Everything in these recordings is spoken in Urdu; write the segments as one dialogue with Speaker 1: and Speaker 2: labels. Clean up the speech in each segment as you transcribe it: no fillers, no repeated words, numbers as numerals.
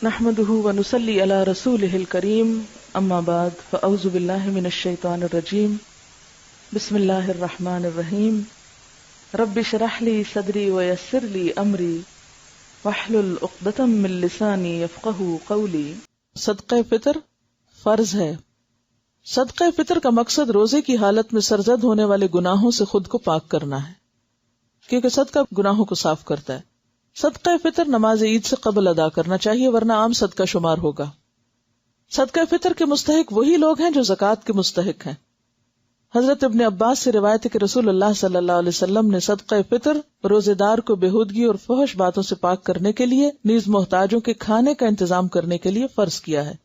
Speaker 1: نحمده ونصلي على رسوله الكريم اما بعد فاعوذ بالله من الشيطان الرجيم بسم الله الرحمن الرحيم رب اشرح لي صدري ويسر لي امري واحلل عقدة من لساني يفقهوا قولي۔
Speaker 2: صدقہ فطر فرض ہے۔ صدقہ فطر کا مقصد روزے کی حالت میں سرزد ہونے والے گناہوں سے خود کو پاک کرنا ہے، کیونکہ صدقہ گناہوں کو صاف کرتا ہے۔ صدقہ فطر نماز عید سے قبل ادا کرنا چاہیے، ورنہ عام صدقہ شمار ہوگا۔ صدقہ فطر کے مستحق وہی لوگ ہیں جو زکوٰۃ کے مستحق ہیں۔ حضرت ابن عباس سے روایت ہے کہ رسول اللہ صلی اللہ علیہ وسلم نے صدقہ فطر روزے دار کو بےہودگی اور فحش باتوں سے پاک کرنے کے لیے نیز محتاجوں کے کھانے کا انتظام کرنے کے لیے فرض کیا ہے۔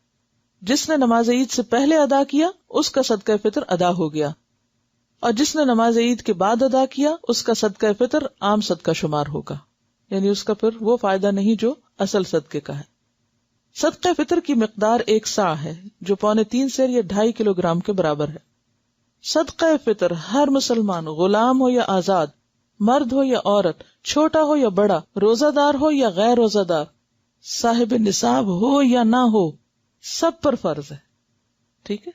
Speaker 2: جس نے نماز عید سے پہلے ادا کیا اس کا صدقہ فطر ادا ہو گیا، اور جس نے نماز عید کے بعد ادا کیا اس کا صدقہ فطر عام صدقہ شمار ہوگا، یعنی اس کا پھر وہ فائدہ نہیں جو اصل صدقے کا ہے۔ صدقہ فطر کی مقدار 1 صاع ہے، جو 3.25 سیر یا 2.5 کلو گرام کے برابر ہے۔ صدقہ فطر ہر مسلمان، غلام ہو یا آزاد، مرد ہو یا عورت، چھوٹا ہو یا بڑا، روزہ دار ہو یا غیر روزہ دار، صاحب نصاب ہو یا نہ ہو، سب پر فرض ہے۔ ٹھیک ہے،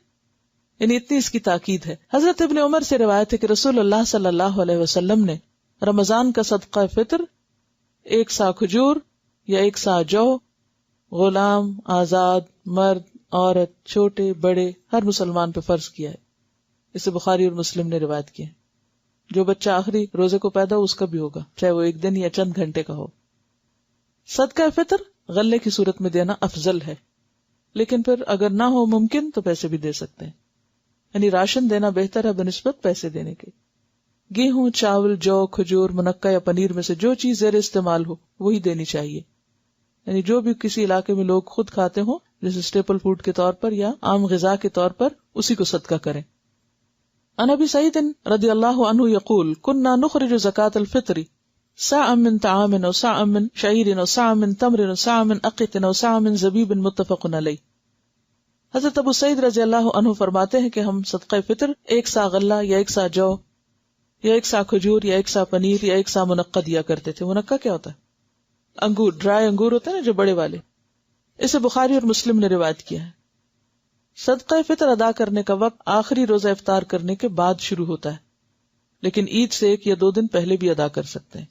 Speaker 2: یعنی اتنی اس کی تاکید ہے۔ حضرت ابن عمر سے روایت ہے کہ رسول اللہ صلی اللہ علیہ وسلم نے رمضان کا صدقہ فطر 1 صاع کھجور یا 1 صاع جو، غلام، آزاد، مرد، عورت، چھوٹے بڑے، ہر مسلمان پہ فرض کیا ہے۔ اسے بخاری اور مسلم نے روایت کیا ہے۔ جو بچہ آخری روزے کو پیدا ہو اس کا بھی ہوگا، چاہے وہ 1 دن یا چند گھنٹے کا ہو۔ صدقہ فطر غلے کی صورت میں دینا افضل ہے، لیکن پھر اگر نہ ہو ممکن تو پیسے بھی دے سکتے ہیں، یعنی راشن دینا بہتر ہے بنسبت پیسے دینے کے۔ گیہوں، چاول، جو، کھجور، منقع یا پنیر میں سے جو چیز زیر استعمال ہو وہی دینی چاہیے، یعنی جو بھی کسی علاقے میں لوگ خود کھاتے ہوں جیسے اسٹیپل فوڈ کے طور پر یا عام غذا کے طور پر، اسی کو صدقہ کریں۔ عن ابی سعید رضی اللہ عنہ یقول كنا نخرج زکاة الفطر صاعا من طعام و صاعا من شعیر و صاعا من تمر و صاعا من اقط و صاعا من زبیب متفق علیہ۔ حضرت ابو سعید رضی اللہ عنہ فرماتے ہیں کہ ہم صدقہ فطر 1 صاع غلہ یا 1 صاع جو یا 1 صاع کھجور یا 1 صاع پنیر یا 1 صاع منقع دیا کرتے تھے۔ منقع کیا ہوتا ہے؟ انگور، ڈرائی انگور ہوتے ہیں نا جو بڑے والے۔ اسے بخاری اور مسلم نے روایت کیا ہے۔ صدقہ فطر ادا کرنے کا وقت آخری روزہ افطار کرنے کے بعد شروع ہوتا ہے، لیکن عید سے 1 یا 2 دن پہلے بھی ادا کر سکتے ہیں۔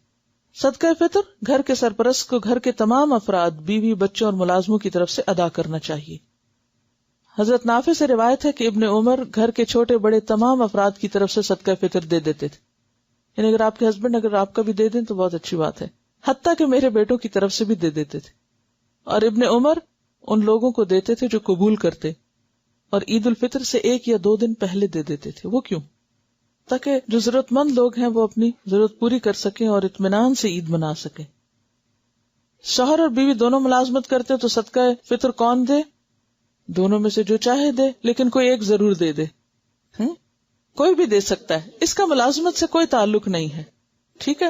Speaker 2: صدقہ فطر گھر کے سرپرست کو گھر کے تمام افراد، بیوی، بچوں اور ملازموں کی طرف سے ادا کرنا چاہیے۔ حضرت نافع سے روایت ہے کہ ابن عمر گھر کے چھوٹے بڑے تمام افراد کی طرف سے صدقہ فطر دے دیتے تھے، یعنی اگر آپ کے ہسبینڈ اگر آپ کا بھی دے دیں تو بہت اچھی بات ہے، حتیٰ کہ میرے بیٹوں کی طرف سے بھی دے دیتے تھے۔ اور ابن عمر ان لوگوں کو دیتے تھے جو قبول کرتے، اور عید الفطر سے 1 یا 2 دن پہلے دے دیتے تھے۔ وہ کیوں؟ تاکہ جو ضرورت مند لوگ ہیں وہ اپنی ضرورت پوری کر سکیں اور اطمینان سے عید منا سکیں۔ شوہر اور بیوی دونوں ملازمت کرتے تو صدقہ فطر کون دے؟ دونوں میں سے جو چاہے دے، لیکن کوئی ایک ضرور دے دے۔ کوئی بھی دے سکتا ہے، اس کا ملازمت سے کوئی تعلق نہیں ہے، ٹھیک ہے۔